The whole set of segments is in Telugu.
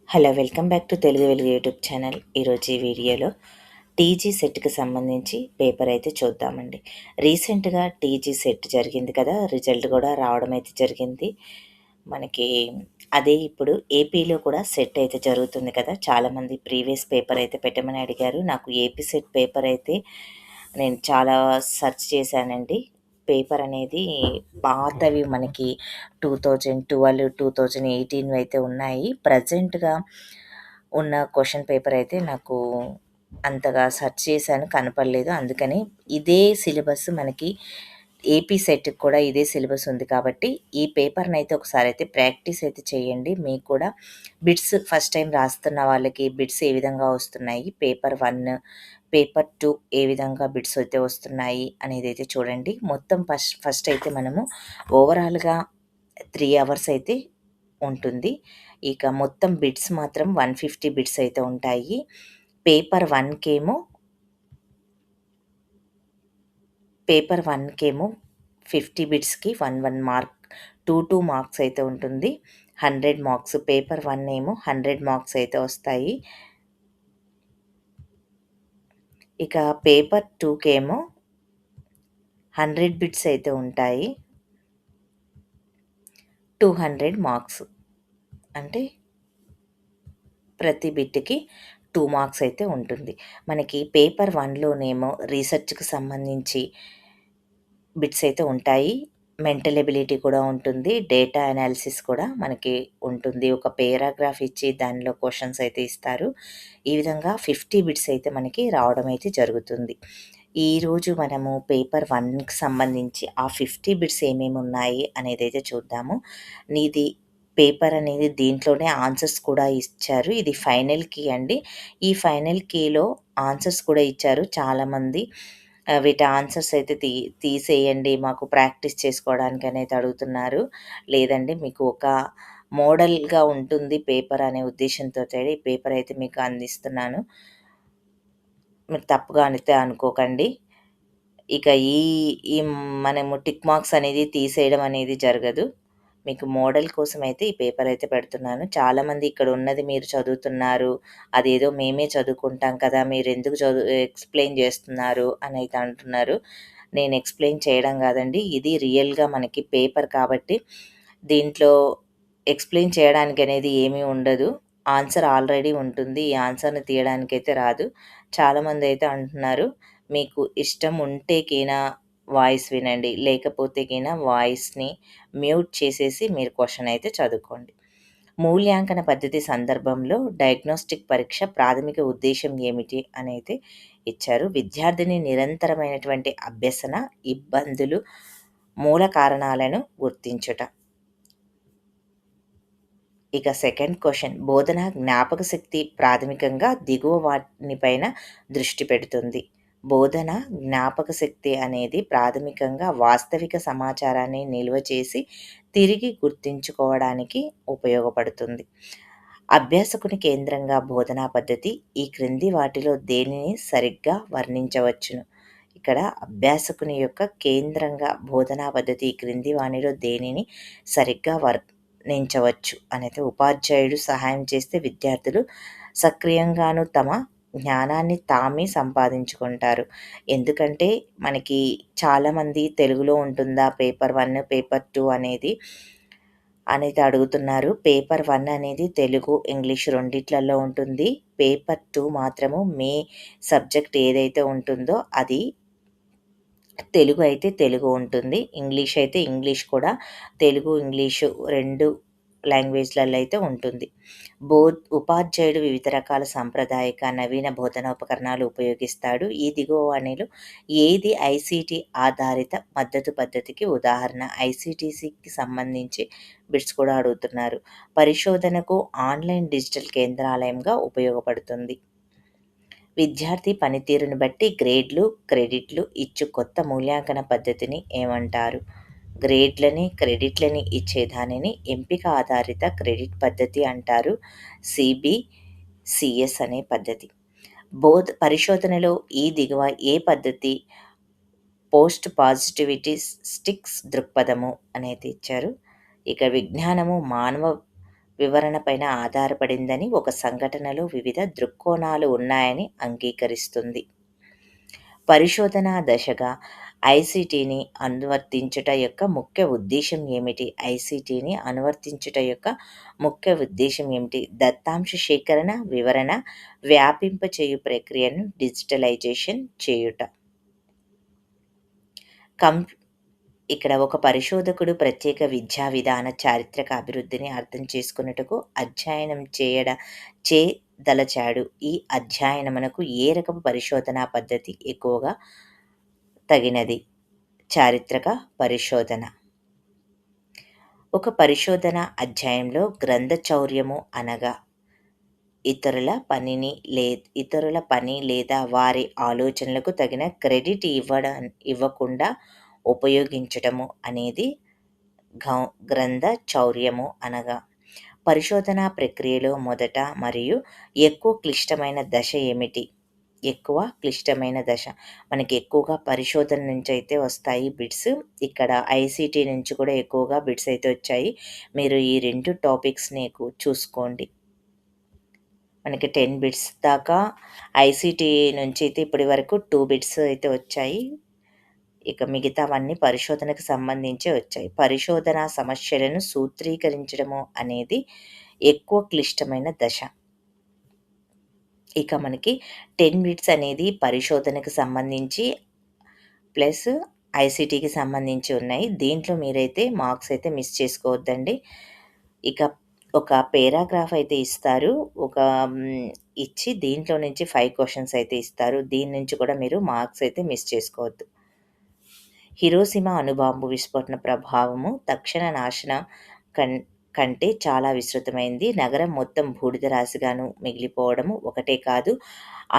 Hello! Welcome back to Telugu వెలుగు యూట్యూబ్ ఛానల్. ఈరోజు ఈ వీడియోలో టీజీ సెట్‌కి సంబంధించి పేపర్ అయితే చూద్దామండి. రీసెంట్‌గా టీజీ సెట్ జరిగింది కదా! రిజల్ట్ కూడా రావడం అయితే జరిగింది. మనకి అదే ఇప్పుడు ఏపీలో కూడా సెట్ అయితే జరుగుతుంది కదా! చాలామంది ప్రీవియస్ పేపర్ అయితే పెట్టమని అడిగారు. నాకు ఏపీ సెట్ పేపర్ అయితే నేను చాలా సెర్చ్ చేశానండి. పేపర్ అనేది పాతవి మనకి 2012, 2018 అయితే ఉన్నాయి. ప్రెజెంట్‌గా ఉన్న క్వెషన్ పేపర్ అయితే నాకు అంతగా సెర్చ్ చేశాను కనపడలేదు. అందుకని ఇదే సిలబస్ మనకి ఏపీ సెట్‌కి కూడా ఇదే సిలబస్ ఉంది కాబట్టి, ఈ పేపర్‌నైతే ఒకసారైతే ప్రాక్టీస్ అయితే చేయండి. మీకు కూడా బిట్స్ ఫస్ట్ టైమ్ రాస్తున్న వాళ్ళకి బిట్స్ ఏ విధంగా వస్తున్నాయి, పేపర్ 1, పేపర్ 2 ఏ విధంగా బిట్స్ అయితే వస్తున్నాయి అనేదైతే చూడండి. మొత్తం ఫస్ట్ అయితే మనము ఓవరాల్‌గా 3 అవర్స్ అయితే ఉంటుంది. ఇక మొత్తం బిట్స్ మాత్రం 150 బిట్స్ అయితే ఉంటాయి. పేపర్ 1కేమో పేపర్ 1కేమో 50 బిట్స్‌కి 1 మార్క్, 2 మార్క్స్ అయితే ఉంటుంది. 100 మార్క్స్. పేపర్ 1 ఏమో 100 మార్క్స్ అయితే వస్తాయి. ఇక పేపర్ 2కేమో 100 బిట్స్ అయితే ఉంటాయి. 200 మార్క్స్. అంటే ప్రతి బిట్‌కి 2 మార్క్స్ అయితే ఉంటుంది. మనకి పేపర్ 1లోనేమో రీసెర్చ్‌కి సంబంధించి బిట్స్ అయితే ఉంటాయి. మెంటల్ ఎబిలిటీ కూడా ఉంటుంది. డేటా అనాలిసిస్ కూడా మనకి ఉంటుంది. ఒక పేరాగ్రాఫ్ ఇచ్చి దానిలో క్వెషన్స్ అయితే ఇస్తారు. ఈ విధంగా 50 బిట్స్ అయితే మనకి రావడం అయితే జరుగుతుంది. ఈరోజు మనము పేపర్ 1కి సంబంధించి ఆ 50 బిట్స్ ఏమేమి ఉన్నాయి అనేదైతే చూద్దాము. నీది పేపర్ అనేది దీంట్లోనే ఆన్సర్స్ కూడా ఇచ్చారు. ఇది ఫైనల్ కీ అండి. ఈ ఫైనల్ కీలో ఆన్సర్స్ కూడా ఇచ్చారు. చాలామంది వీటి ఆన్సర్స్ అయితే తీసేయండి మాకు ప్రాక్టీస్ చేసుకోవడానికి అనేది అడుగుతున్నారు. లేదండి, మీకు ఒక మోడల్‌గా ఉంటుంది పేపర్ అనే ఉద్దేశ్యంతోటి ఈ పేపర్ అయితే మీకు అందిస్తున్నాను. మీరు తప్పుగా అయితే అనుకోకండి. ఇక ఈ ఈ మనము టిక్ మార్క్స్ అనేది తీసేయడం అనేది జరగదు. మీకు మోడల్ కోసమైతే ఈ పేపర్ అయితే పెడుతున్నాను. చాలామంది ఇక్కడ ఉన్నది మీరు చదువుతున్నారు, అదేదో మేమే చదువుకుంటాం కదా! మీరెందుకు ఎక్స్‌ప్లెయిన్ చేస్తున్నారు అని అయితే అంటున్నారు. నేను ఎక్స్‌ప్లెయిన్ చేయడం కాదండి. ఇది రియల్‌గా మనకి పేపర్ కాబట్టి దీంట్లో ఎక్స్‌ప్లెయిన్ చేయడానికి అనేది ఏమీ ఉండదు. ఆన్సర్ ఆల్రెడీ ఉంటుంది. ఈ ఆన్సర్‌ని తీయడానికైతే రాదు. చాలామంది అయితే అంటున్నారు, మీకు ఇష్టం ఉంటే గిన వాయిస్ వినండి, లేకపోతే గిన వాయిస్‌ని మ్యూట్ చేసేసి మీరు క్వెషన్ అయితే చదువుకోండి. మూల్యాంకన పద్ధతి సందర్భంలో డయాగ్నోస్టిక్ పరీక్ష ప్రాథమిక ఉద్దేశ్యం ఏమిటి అనైతే ఇచ్చారు. విద్యార్థిని నిరంతరమైనటువంటి అభ్యసన, ఇబ్బందులు, మూల కారణాలను గుర్తించుట. ఇక సెకండ్ క్వెషన్, బోధన జ్ఞాపక శక్తి ప్రాథమికంగా దిగువ వాటిపైన దృష్టి పెడుతుంది. బోధన జ్ఞాపక శక్తి అనేది ప్రాథమికంగా వాస్తవిక సమాచారాన్ని నిల్వ చేసి తిరిగి గుర్తుంచుకోవడానికి ఉపయోగపడుతుంది. అభ్యాసకుని కేంద్రంగా బోధనా పద్ధతి ఈ క్రింది వాటిలో దేనిని సరిగ్గా వర్ణించవచ్చును. ఇక్కడ అభ్యాసకుని యొక్క కేంద్రంగా బోధనా పద్ధతి ఈ క్రింది వానిలో దేనిని సరిగ్గా వర్ణించవచ్చు అనేది ఉపాధ్యాయుడు సహాయం చేస్తే విద్యార్థులు సక్రియంగాను తమ జ్ఞానాన్ని తామే సంపాదించుకుంటారు. ఎందుకంటే మనకి చాలామంది తెలుగులో ఉంటుందా పేపర్ 1, పేపర్ 2 అనేది అడుగుతున్నారు. పేపర్ 1 అనేది తెలుగు, ఇంగ్లీష్ రెండిట్లలో ఉంటుంది. పేపర్ 2 మాత్రము మీ సబ్జెక్ట్ ఏదైతే ఉంటుందో అది తెలుగు అయితే తెలుగు ఉంటుంది. ఇంగ్లీష్ అయితే ఇంగ్లీష్ కూడా తెలుగు, ఇంగ్లీషు 2 లాంగ్వేజ్‌లలో అయితే ఉంటుంది. ఉపాధ్యాయుడు వివిధ రకాల సాంప్రదాయక, నవీన బోధనా ఉపకరణాలు ఉపయోగిస్తాడు. ఈ దిగువ వాణిలో ఏది ఐసీటీ ఆధారిత మద్దతు పద్ధతికి ఉదాహరణ? ఐసీటీసీకి సంబంధించి బిట్స్ కూడా అడుగుతున్నారు. పరిశోధనకు ఆన్‌లైన్ డిజిటల్ కేంద్రాలయంగా ఉపయోగపడుతుంది. విద్యార్థి పనితీరును బట్టి గ్రేడ్లు, క్రెడిట్లు ఇచ్చు కొత్త మూల్యాంకన పద్ధతిని ఏమంటారు? గ్రేడ్లని, క్రెడిట్లని ఇచ్చే దానిని ఎంపిక ఆధారిత క్రెడిట్ పద్ధతి అంటారు. సిబిసిఎస్ అనే పద్ధతి. పరిశోధనలో ఈ దిగువ ఏ పద్ధతి పోస్ట్ పాజిటివిటీ స్టిక్స్ దృక్పథము అనేది ఇచ్చారు. ఇక విజ్ఞానము మానవ వివరణ పైన ఆధారపడిందని, ఒక సంఘటనలో వివిధ దృక్కోణాలు ఉన్నాయని అంగీకరిస్తుంది. పరిశోధనా దశగా ఐసిటిని అనువర్తించుట యొక్క ముఖ్య ఉద్దేశం ఏమిటి? ఐసిటిని అనువర్తించుట యొక్క ముఖ్య ఉద్దేశం ఏమిటి? దత్తాంశ సేకరణ, వివరణ, వ్యాపింపచేయు ప్రక్రియను డిజిటలైజేషన్ చేయుట. ఇక్కడ ఒక పరిశోధకుడు ప్రత్యేక విద్యా విధాన చారిత్రక అభివృద్ధిని అర్థం చేసుకొనుటకు అధ్యయనం చేయదలచాడు. ఈ అధ్యయనమునకు ఏ రకపు పరిశోధనా పద్ధతి ఎక్కువగా తగినది? చారిత్రక పరిశోధన. ఒక పరిశోధన అధ్యాయంలో గ్రంథచౌర్యము అనగా ఇతరుల పని లేదా వారి ఆలోచనలకు తగిన క్రెడిట్ ఇవ్వకుండా ఉపయోగించటము అనేది గ్రంథచౌర్యము అనగా. పరిశోధనా ప్రక్రియలో మొదట మరియు ఎక్కువ క్లిష్టమైన దశ ఏమిటి? ఎక్కువ క్లిష్టమైన దశ. మనకి ఎక్కువగా పరిశోధన నుంచి అయితే వస్తాయి బిట్స్. ఇక్కడ ఐసిటి నుంచి కూడా ఎక్కువగా బిట్స్ అయితే వచ్చాయి. మీరు ఈ 2 టాపిక్స్‌ని చూసుకోండి. మనకి 10 బిట్స్ దాకా ఐసిటి నుంచి అయితే ఇప్పటి వరకు 2 బిట్స్ అయితే వచ్చాయి. ఇక మిగతావన్నీ పరిశోధనకు సంబంధించే వచ్చాయి. పరిశోధనా సమస్యలను సూత్రీకరించడము అనేది ఎక్కువ క్లిష్టమైన దశ. ఇక మనకి 10 బిట్స్ అనేది పరిశోధనకు సంబంధించి ప్లస్ ఐసిటికి సంబంధించి ఉన్నాయి. దీంట్లో మీరైతే మార్క్స్ అయితే మిస్ చేసుకోవద్దండి. ఇక ఒక పేరాగ్రాఫ్ అయితే ఇస్తారు. ఇచ్చి దీంట్లో నుంచి 5 క్వెషన్స్ అయితే ఇస్తారు. దీని నుంచి కూడా మీరు మార్క్స్ అయితే మిస్ చేసుకోవద్దు. హిరోషిమా అణుబాంబు విస్ఫోటన ప్రభావము తక్షణ నాశనం కంటే చాలా విస్తృతమైంది. నగరం మొత్తం బూడిద రాశిగాను మిగిలిపోవడము ఒకటే కాదు,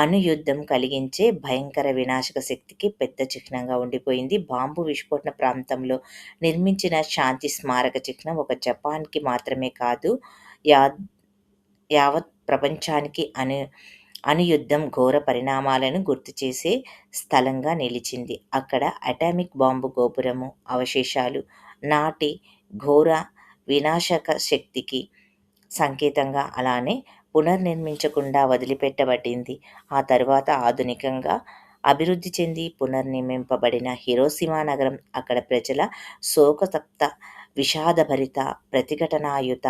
అణుయుద్ధం కలిగించే భయంకర వినాశక శక్తికి పెద్ద చిహ్నంగా ఉండిపోయింది. బాంబు విస్ఫోటన ప్రాంతంలో నిర్మించిన శాంతి స్మారక చిహ్నం ఒక జపాన్‌కి మాత్రమే కాదు, యావత్ ప్రపంచానికి అణుయుద్ధం ఘోర పరిణామాలను గుర్తుచేసే స్థలంగా నిలిచింది. అక్కడ అటామిక్ బాంబు గోపురము అవశేషాలు నాటి ఘోర వినాశక శక్తికి సంకేతంగా అలానే పునర్నిర్మించకుండా వదిలిపెట్టబడింది. ఆ తర్వాత ఆధునికంగా అభివృద్ధి చెంది పునర్నిర్మింపబడిన హిరోషిమా నగరం అక్కడ ప్రజల శోకతప్త, విషాదభరిత, ప్రతిఘటనాయుత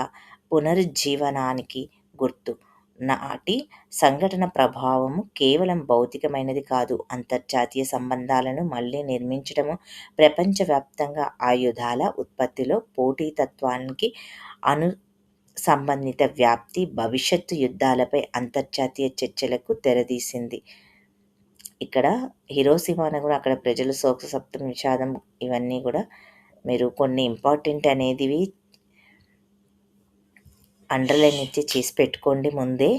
పునరుజ్జీవనానికి గుర్తు. నాటి సంఘటన ప్రభావము కేవలం భౌతికమైనది కాదు, అంతర్జాతీయ సంబంధాలను మళ్ళీ నిర్మించడము, ప్రపంచవ్యాప్తంగా ఆయుధాల ఉత్పత్తిలో పోటీతత్వానికి, సంబంధిత వ్యాప్తి, భవిష్యత్తు యుద్ధాలపై అంతర్జాతీయ చర్చలకు తెరదీసింది. ఇక్కడ హిరోషిమా నగరం అక్కడ ప్రజల శోకసప్తం, విషాదం ఇవన్నీ కూడా మీరు కొన్ని ఇంపార్టెంట్ అనేదివి అండర్లైన్ ఇచ్చి చేసి పెట్టుకోండి ముందే.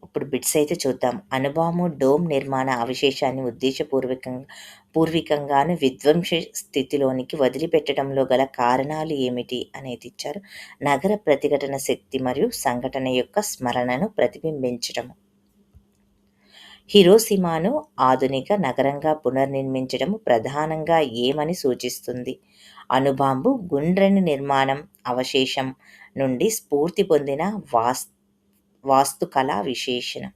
ఇప్పుడు బిట్స్ అయితే చూద్దాం. అణుబాంబు డోమ్ నిర్మాణ అవశేషాన్ని పూర్వికంగాను విధ్వంస స్థితిలోనికి వదిలిపెట్టడంలో గల కారణాలు ఏమిటి అనేది ఇచ్చారు. నగర ప్రతిఘటన శక్తి మరియు సంఘటన యొక్క స్మరణను ప్రతిబింబించడం. హిరోషిమాను ఆధునిక నగరంగా పునర్నిర్మించడం ప్రధానంగా ఏమని సూచిస్తుంది? అణుబాంబు గుండ్రని నిర్మాణం అవశేషం నుండి స్ఫూర్తి పొందిన వాస్తుకళా విశేషణం.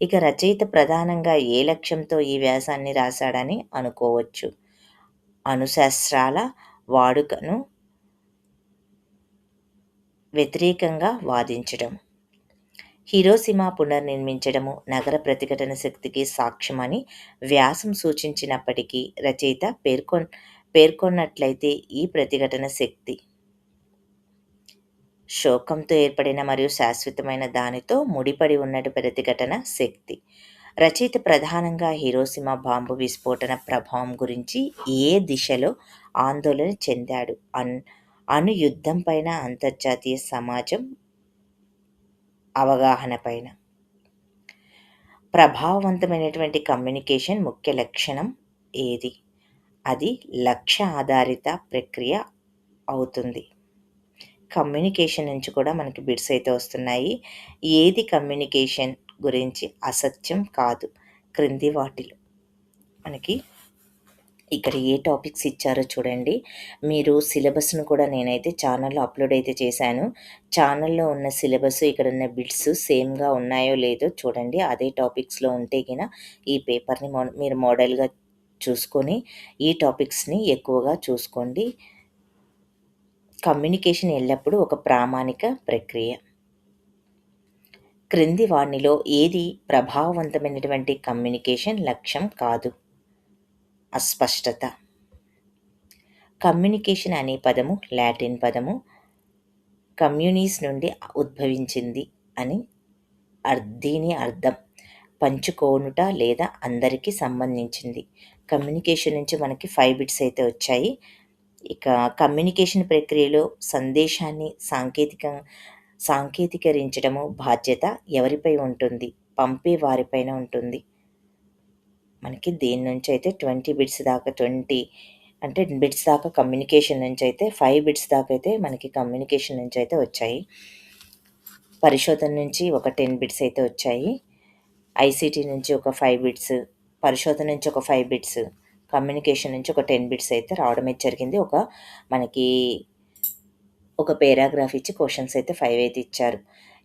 ఇక రచయిత ప్రధానంగా ఏ లక్ష్యంతో ఈ వ్యాసాన్ని రాశాడని అనుకోవచ్చు? అణుశస్త్రాల వాడుకను వ్యతిరేకంగా వాదించడం. హిరోషిమా పునర్నిర్మించడము నగర ప్రతిఘటన శక్తికి సాక్ష్యమని వ్యాసం సూచించినప్పటికీ రచయిత పేర్కొన్నట్లయితే ఈ ప్రతిఘటన శక్తి శోకంతో ఏర్పడిన మరియు శాశ్వతమైన దానితో ముడిపడి ఉన్నటి ప్రతిఘటన శక్తి. రచయిత ప్రధానంగా హిరోషిమా బాంబు విస్ఫోటన ప్రభావం గురించి ఏ దిశలో ఆందోళన చెందాడు? అణు యుద్ధం పైన, అంతర్జాతీయ సమాజం అవగాహన పైన. ప్రభావవంతమైనటువంటి కమ్యూనికేషన్ ముఖ్య లక్షణం ఏది? అది లక్ష్య ఆధారిత ప్రక్రియ అవుతుంది. కమ్యూనికేషన్ నుంచి కూడా మనకి బిట్స్ అయితే వస్తున్నాయి. ఏది కమ్యూనికేషన్ గురించి అసత్యం కాదు? క్రింది వాటిలో మనకి ఇక్కడ ఏ టాపిక్స్ ఇచ్చారో చూడండి. మీరు సిలబస్‌ను కూడా నేనైతే ఛానల్‌లో అప్‌లోడ్ అయితే చేశాను. ఛానల్‌లో ఉన్న సిలబస్, ఇక్కడున్న బిట్స్ సేమ్‌గా ఉన్నాయో లేదో చూడండి. అదే టాపిక్స్‌లో ఉంటే ఈ పేపర్‌ని మీరు మోడల్‌గా చూసుకొని ఈ టాపిక్స్‌ని ఎక్కువగా చూసుకోండి. కమ్యూనికేషన్ ఎల్లప్పుడూ ఒక ప్రామాణిక ప్రక్రియ. క్రింది వానిలో ఏది ప్రభావవంతమైనటువంటి కమ్యూనికేషన్ లక్ష్యం కాదు? అస్పష్టత. కమ్యూనికేషన్ అనే పదము లాటిన్ పదము కమ్యూనిస్ నుండి ఉద్భవించింది అని దీని అర్థం పంచుకోనుట లేదా అందరికీ సంబంధించింది. కమ్యూనికేషన్ నుంచి మనకి 5 బిట్స్ అయితే వచ్చాయి. ఇక కమ్యూనికేషన్ ప్రక్రియలో సందేశాన్ని సాంకేతికరించడము బాధ్యత ఎవరిపై ఉంటుంది? పంపే వారిపైన ఉంటుంది. మనకి దేని నుంచయితే 20 బిట్స్ దాకా అంటే బిట్స్ దాకా కమ్యూనికేషన్ నుంచయితే 5 బిట్స్ దాకా అయితే మనకి కమ్యూనికేషన్ నుంచయితే వచ్చాయి. పరిశోధన నుంచి ఒక 10 బిట్స్ అయితే వచ్చాయి. ఐసీటీ నుంచి ఒక 5 బిట్స్, పరిశోధన నుంచి ఒక 5 బిట్స్, కమ్యూనికేషన్ నుంచి ఒక 10 బిట్స్ అయితే రావడమే జరిగింది. మనకి ఒక పేరాగ్రాఫ్ ఇచ్చి క్వెషన్స్ అయితే 5 అయితే ఇచ్చారు.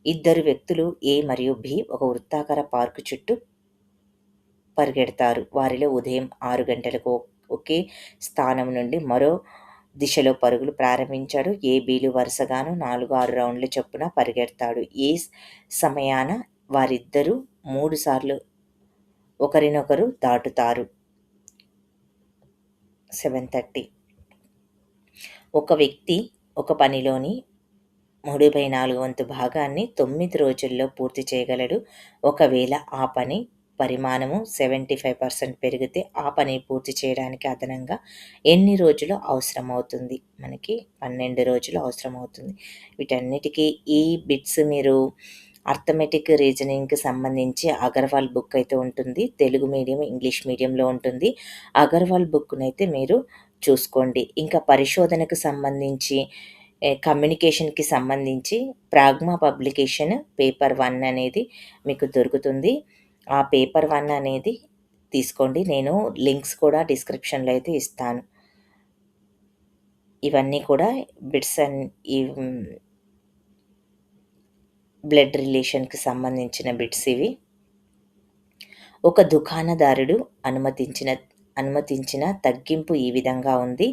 ఇద్దరు వ్యక్తులు ఏ మరియు బి ఒక వృత్తాకార పార్కు చుట్టూ పరిగెడతారు. వారిలో ఉదయం 6 గంటలకు ఒకే స్థానం నుండి మరో దిశలో పరుగులు ప్రారంభించాడు. ఏ, బిలు వరుసగాను 4, 6 రౌండ్ల చొప్పున పరిగెడతాడు. ఏ సమయాన వారిద్దరూ 3 సార్లు ఒకరినొకరు దాటుతారు. 7:30. ఒక వ్యక్తి ఒక పనిలోని 3/4 వంతు భాగాన్ని 9 రోజుల్లో పూర్తి చేయగలడు. ఒకవేళ ఆ పని పరిమాణము 75% పెరిగితే ఆ పని పూర్తి చేయడానికి అదనంగా ఎన్ని రోజులు అవసరమవుతుంది? మనకి 12 రోజులు అవసరమవుతుంది. వీటన్నిటికీ ఈ బిట్స్ మీరు అర్థమెటిక్ రీజనింగ్‌కి సంబంధించి అగర్వాల్ బుక్ అయితే ఉంటుంది. తెలుగు మీడియం, ఇంగ్లీష్ మీడియంలో ఉంటుంది. అగర్వాల్ బుక్‌నైతే మీరు చూసుకోండి. ఇంకా పరిశోధనకు సంబంధించి కమ్యూనికేషన్‌కి సంబంధించి ప్రాగ్మా పబ్లికేషన్ పేపర్ 1 అనేది మీకు దొరుకుతుంది. ఆ పేపర్ 1 అనేది తీసుకోండి. నేను లింక్స్ కూడా డిస్క్రిప్షన్‌లో అయితే ఇస్తాను. ఇవన్నీ కూడా బిట్స్ అండ్ బ్లడ్ రిలేషన్‌కి సంబంధించిన బిట్స్ ఇవి. ఒక దుకాణదారుడు అనుమతించిన తగ్గింపు ఈ విధంగా ఉంది.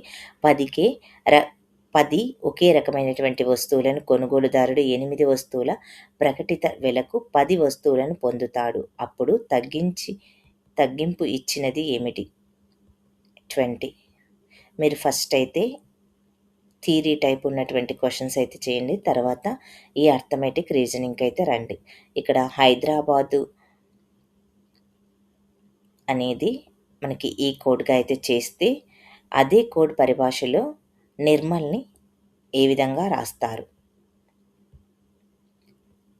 10 ఒకే రకమైనటువంటి వస్తువులను కొనుగోలుదారుడు 8 వస్తువుల ప్రకటిత వెలకు 10 వస్తువులను పొందుతాడు. అప్పుడు తగ్గింపు ఇచ్చినది ఏమిటి? 20. మీరు ఫస్ట్ అయితే థియరీ టైప్ ఉన్నటువంటి క్వెషన్స్ అయితే చేయండి. తర్వాత ఈ అర్థమెటిక్ రీజనింగ్‌కి అయితే రండి. ఇక్కడ హైదరాబాదు అనేది మనకి ఈ కోడ్‌గా అయితే చేస్తే, అదే కోడ్ పరిభాషలో నిర్మల్‌ని ఏ విధంగా రాస్తారు?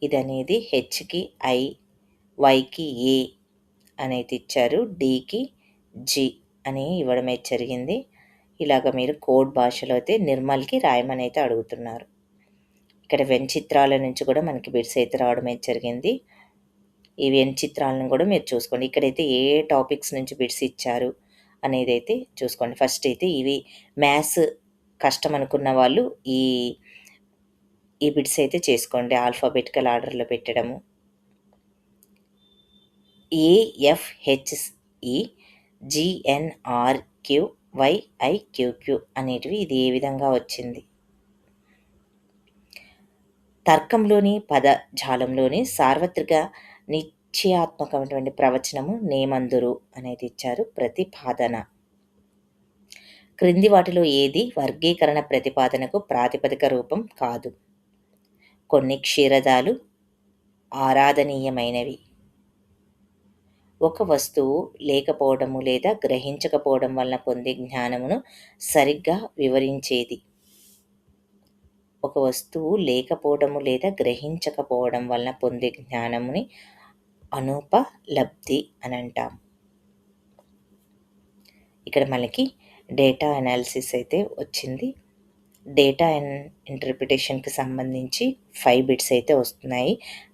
ఇదనేది హెచ్‌కి ఐ, వైకి ఏ అనైతే ఇచ్చారు. డీకి జి అని ఇవ్వడమే జరిగింది. ఇలాగ మీరు కోడ్ భాషలో అయితే నిర్మల్‌కి రాయమని అయితే అడుగుతున్నారు. ఇక్కడ వెన్ చిత్రాల నుంచి కూడా మనకి బిట్స్ అయితే రావడమే జరిగింది. ఈ వెన్ చిత్రాలను కూడా మీరు చూసుకోండి. ఇక్కడైతే ఏ టాపిక్స్ నుంచి బిట్స్ ఇచ్చారు అనేదైతే చూసుకోండి. ఫస్ట్ అయితే ఇవి మ్యాథ్స్ కష్టం అనుకున్న వాళ్ళు ఈ బిట్స్ అయితే చేసుకోండి. ఆల్ఫాబెటికల్ ఆర్డర్‌లో పెట్టడము. ఏఎఫ్హెచ్ఈ జీఎన్ఆర్‌క్యూ వైఐక్యూక్యూ అనేటివి ఇది ఏ విధంగా వచ్చింది? తర్కంలోని పదజాలంలోని సార్వత్రిక నిశ్చయాత్మకమైనటువంటి ప్రవచనము నేమందురు అనేది ఇచ్చారు. ప్రతిపాదన. క్రింది వాటిలో ఏది వర్గీకరణ ప్రతిపాదనకు ప్రాతిపదిక రూపం కాదు? కొన్ని క్షీరదాలు ఆరాధనీయమైనవి. ఒక వస్తువు లేకపోవడము లేదా గ్రహించకపోవడం వలన పొందే జ్ఞానమును సరిగ్గా వివరించేది. ఒక వస్తువు లేకపోవడము లేదా గ్రహించకపోవడం వలన పొందే జ్ఞానముని అనుపలబ్ధి అని అంటాం. ఇక్కడ మనకి డేటా అనాలిసిస్ అయితే వచ్చింది. డేటా అండ్ ఇంటర్ప్రిటేషన్‌కి సంబంధించి 5 బిట్స్ అయితే వస్తున్నాయి.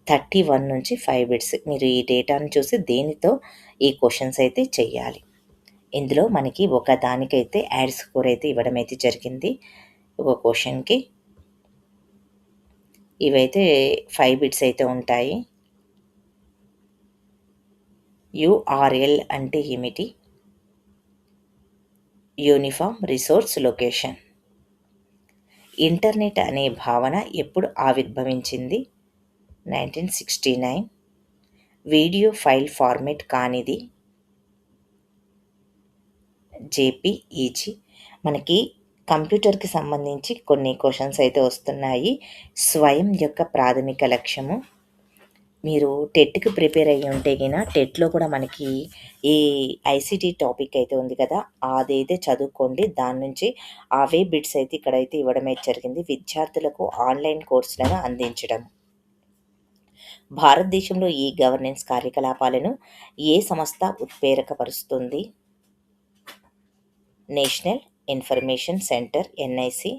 31 నుంచి 5 బిట్స్. మీరు ఈ డేటాను చూసి దేనితో ఈ క్వెషన్స్ అయితే చెయ్యాలి. ఇందులో మనకి ఒక దానికైతే యాడ్ స్కోర్ అయితే ఇవ్వడం అయితే జరిగింది. ఒక క్వెషన్‌కి. ఇవైతే 5 బిట్స్ అయితే ఉంటాయి. యూఆర్ఎల్ అంటే ఏమిటి? Uniform resource location. ఇంటర్నెట్ అనే భావన ఎప్పుడు ఆవిర్భవించింది? 1969. వీడియో ఫైల్ ఫార్మాట్ కానిది? జేపీఈజీ. మనకి కంప్యూటర్‌కి సంబంధించి కొన్ని క్వెషన్స్ అయితే వస్తున్నాయి. స్వయం యొక్క ప్రాథమిక లక్ష్యము. మీరు టెట్‌కి ప్రిపేర్ అయ్యి ఉంటే గిన టెట్‌లో కూడా మనకి ఈ ఐసీటీ టాపిక్ అయితే ఉంది కదా! అదైతే చదువుకోండి. దాని నుంచి అవే బిట్స్ అయితే ఇక్కడైతే ఇవ్వడం అయితే జరిగింది. విద్యార్థులకు ఆన్‌లైన్ కోర్సులను అందించడం. భారతదేశంలో ఈ గవర్నెన్స్ కార్యకలాపాలను ఏ సంస్థ ఉత్ప్రేరకపరుస్తుంది? National information centre N I C.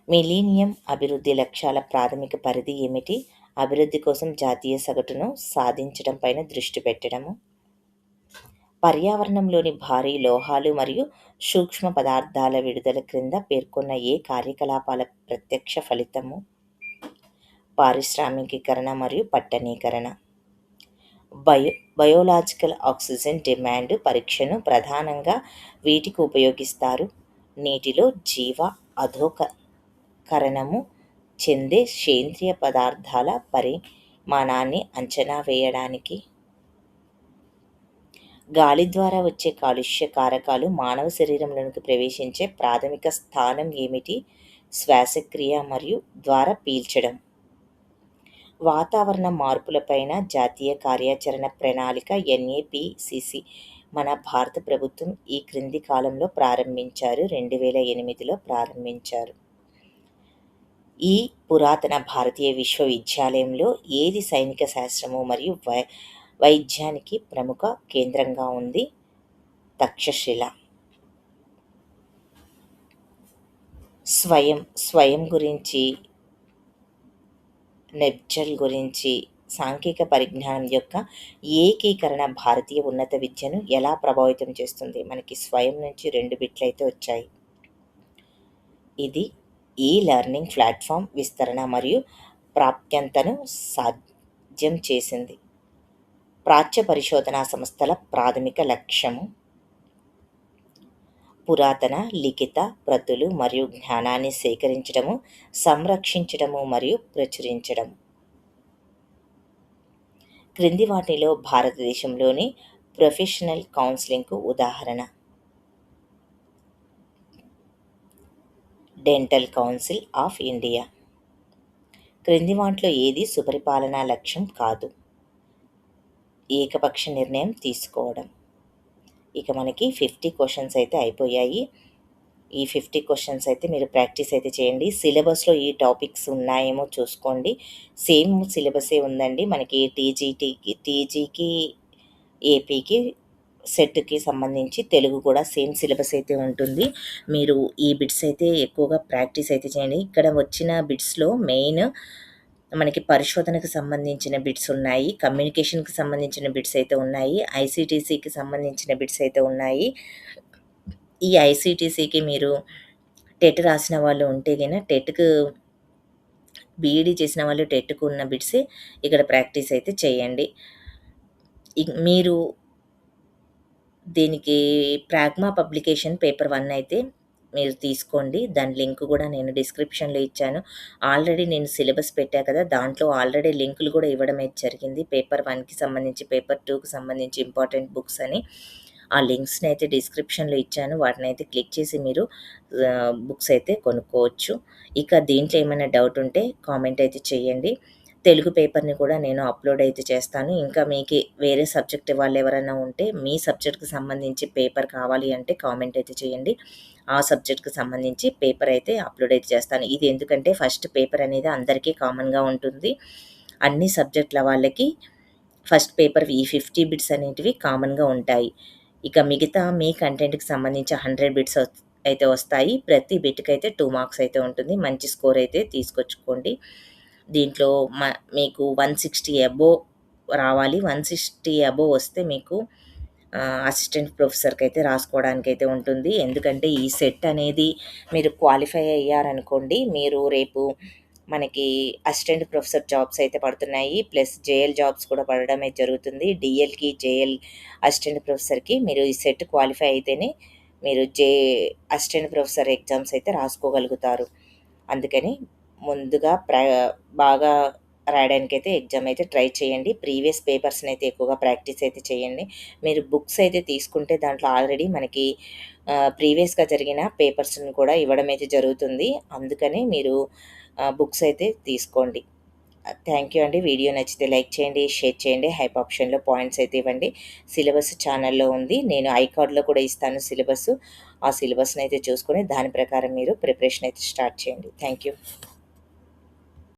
Millennium అభివృద్ధి లక్ష్యాల ప్రాథమిక పరిధి ఏమిటి? అభివృద్ధి కోసం జాతీయ సగటును సాధించడం పైన దృష్టి పెట్టడము. పర్యావరణంలోని భారీ లోహాలు మరియు సూక్ష్మ పదార్థాల విడుదల క్రింద పేర్కొన్న ఏ కార్యకలాపాల ప్రత్యక్ష ఫలితము? పారిశ్రామికీకరణ మరియు పట్టణీకరణ. బయోలాజికల్ ఆక్సిజన్ డిమాండ్ పరీక్షను ప్రధానంగా వీటికి ఉపయోగిస్తారు. నీటిలో జీవ అధోకరణము చెందే సేంద్రియ పదార్థాల పరిమాణాన్ని అంచనా వేయడానికి. గాలి ద్వారా వచ్చే కాలుష్య కారకాలు మానవ శరీరంలోనికి ప్రవేశించే ప్రాథమిక స్థానం ఏమిటి? శ్వాసక్రియ మరియు ద్వారా పీల్చడం. వాతావరణ మార్పులపైన జాతీయ కార్యాచరణ ప్రణాళిక ఎన్ఏపిసిసి మన భారత ప్రభుత్వం ఈ క్రింది కాలంలో ప్రారంభించారు. 2008లో ప్రారంభించారు. ఈ పురాతన భారతీయ విశ్వవిద్యాలయంలో ఏది సైనిక శాస్త్రము మరియు వైద్యానికి ప్రముఖ కేంద్రంగా ఉంది? తక్షశిల. స్వయం గురించి, నెప్చల్ గురించి సాంఘిక పరిజ్ఞానం యొక్క ఏకీకరణ భారతీయ ఉన్నత విద్యను ఎలా ప్రభావితం చేస్తుంది? మనకి స్వయం నుంచి 2 బిట్లు అయితే వచ్చాయి. ఇది ఈ లెర్నింగ్ ప్లాట్ఫామ్ విస్తరణ మరియు ప్రాప్యతను సాధ్యం చేసింది. ప్రాచ్య పరిశోధనా సంస్థల ప్రాథమిక లక్ష్యము. పురాతన లిఖిత ప్రతులు మరియు జ్ఞానాన్ని సేకరించడము, సంరక్షించడము మరియు ప్రచురించడం. క్రింది వాటిలో భారతదేశంలోని ప్రొఫెషనల్ కౌన్సిలింగ్కు ఉదాహరణ? Dental council of India. క్రింది వాటిలో ఏది సుపరిపాలనా లక్ష్యం కాదు? ఏకపక్ష నిర్ణయం తీసుకోవడం. ఇక మనకి 50 క్వెషన్స్ అయితే అయిపోయాయి. ఈ 50 క్వెషన్స్ అయితే మీరు ప్రాక్టీస్ అయితే చేయండి. సిలబస్‌లో ఈ టాపిక్స్ ఉన్నాయేమో చూసుకోండి. సేమ్ సిలబసే ఉందండి. మనకి టీజీకి, ఏపీకి, సెట్‌కి సంబంధించి తెలుగు కూడా సేమ్ సిలబస్ అయితే ఉంటుంది. మీరు ఈ బిట్స్ అయితే ఎక్కువగా ప్రాక్టీస్ అయితే చేయండి. ఇక్కడ వచ్చిన బిట్స్‌లో మెయిన్ మనకి పరిశోధనకు సంబంధించిన బిట్స్ ఉన్నాయి. కమ్యూనికేషన్‌కి సంబంధించిన బిట్స్ అయితే ఉన్నాయి. ఐసీటీసీకి సంబంధించిన బిట్స్ అయితే ఉన్నాయి. ఈ ఐసీటీసీకి మీరు టెట్ రాసిన వాళ్ళు ఉంటే గిన టెట్‌కు బీఈడీ చేసిన వాళ్ళు టెట్‌కు ఉన్న బిట్సే ఇక్కడ ప్రాక్టీస్ అయితే చేయండి. మీరు దీనికి ప్రాగ్మా పబ్లికేషన్ పేపర్ 1 అయితే మీరు తీసుకోండి. దాని లింక్ కూడా నేను డిస్క్రిప్షన్‌లో ఇచ్చాను. ఆల్రెడీ నేను సిలబస్ పెట్టా కదా! దాంట్లో ఆల్రెడీ లింకులు కూడా ఇవ్వడం అయితే జరిగింది. పేపర్ 1కి సంబంధించి, పేపర్ 2కి సంబంధించి ఇంపార్టెంట్ బుక్స్ అని. ఆ లింక్స్‌ని అయితే డిస్క్రిప్షన్‌లో ఇచ్చాను. వాటినైతే క్లిక్ చేసి మీరు బుక్స్ అయితే కొనుక్కోవచ్చు. ఇక దీంట్లో ఏమైనా డౌట్ ఉంటే కామెంట్ అయితే చేయండి. తెలుగు పేపర్‌ని కూడా నేను అప్‌లోడ్ అయితే చేస్తాను. ఇంకా మీకి వేరే సబ్జెక్ట్ వాళ్ళు ఎవరైనా ఉంటే మీ సబ్జెక్ట్‌కి సంబంధించి పేపర్ కావాలి అంటే కామెంట్ అయితే చేయండి. ఆ సబ్జెక్ట్‌కి సంబంధించి పేపర్ అయితే అప్‌లోడ్ అయితే చేస్తాను. ఇది ఎందుకంటే ఫస్ట్ పేపర్ అనేది అందరికీ కామన్‌గా ఉంటుంది. అన్ని సబ్జెక్ట్‌ల వాళ్ళకి ఫస్ట్ పేపర్ ఈ 50 బిట్స్ అనేటివి కామన్‌గా ఉంటాయి. ఇక మిగతా మీ కంటెంట్‌కి సంబంధించి 100 బిట్స్ అయితే వస్తాయి. ప్రతి బిట్‌కైతే 2 మార్క్స్ అయితే ఉంటుంది. మంచి స్కోర్ అయితే తీసుకొచ్చుకోండి. దీంట్లో మీకు 160 అబోవ్ రావాలి. 160 అబోవ్ వస్తే మీకు అసిస్టెంట్ ప్రొఫెసర్‌కైతే రాసుకోవడానికైతే ఉంటుంది. ఎందుకంటే ఈ సెట్ అనేది మీరు క్వాలిఫై అయ్యారనుకోండి, మీరు రేపు మనకి అసిస్టెంట్ ప్రొఫెసర్ జాబ్స్ అయితే పడుతున్నాయి. ప్లస్ జేఎల్ జాబ్స్ కూడా పడడమే జరుగుతుంది. డీఎల్‌కి, జేఎల్ అసిస్టెంట్ ప్రొఫెసర్‌కి మీరు ఈ సెట్ క్వాలిఫై అయితేనే మీరు అసిస్టెంట్ ప్రొఫెసర్ ఎగ్జామ్స్ అయితే రాసుకోగలుగుతారు. అందుకని ముందుగా బాగా రాయడానికైతే ఎగ్జామ్ అయితే ట్రై చేయండి. ప్రీవియస్ పేపర్స్‌ని అయితే ఎక్కువగా ప్రాక్టీస్ అయితే చేయండి. మీరు బుక్స్ అయితే తీసుకుంటే దాంట్లో ఆల్రెడీ మనకి ప్రీవియస్‌గా జరిగిన పేపర్స్‌ని కూడా ఇవ్వడం అయితే జరుగుతుంది. అందుకని మీరు బుక్స్ అయితే తీసుకోండి. థ్యాంక్ యూ అండి. వీడియో నచ్చితే లైక్ చేయండి, షేర్ చేయండి. హైప్ ఆప్షన్‌లో పాయింట్స్ అయితే ఇవ్వండి. సిలబస్ ఛానల్‌లో ఉంది. నేను ఐకార్డ్‌లో కూడా ఇస్తాను సిలబస్సు. ఆ సిలబస్‌నైతే చూసుకొని దాని ప్రకారం మీరు ప్రిపరేషన్ అయితే స్టార్ట్ చేయండి. Thank you.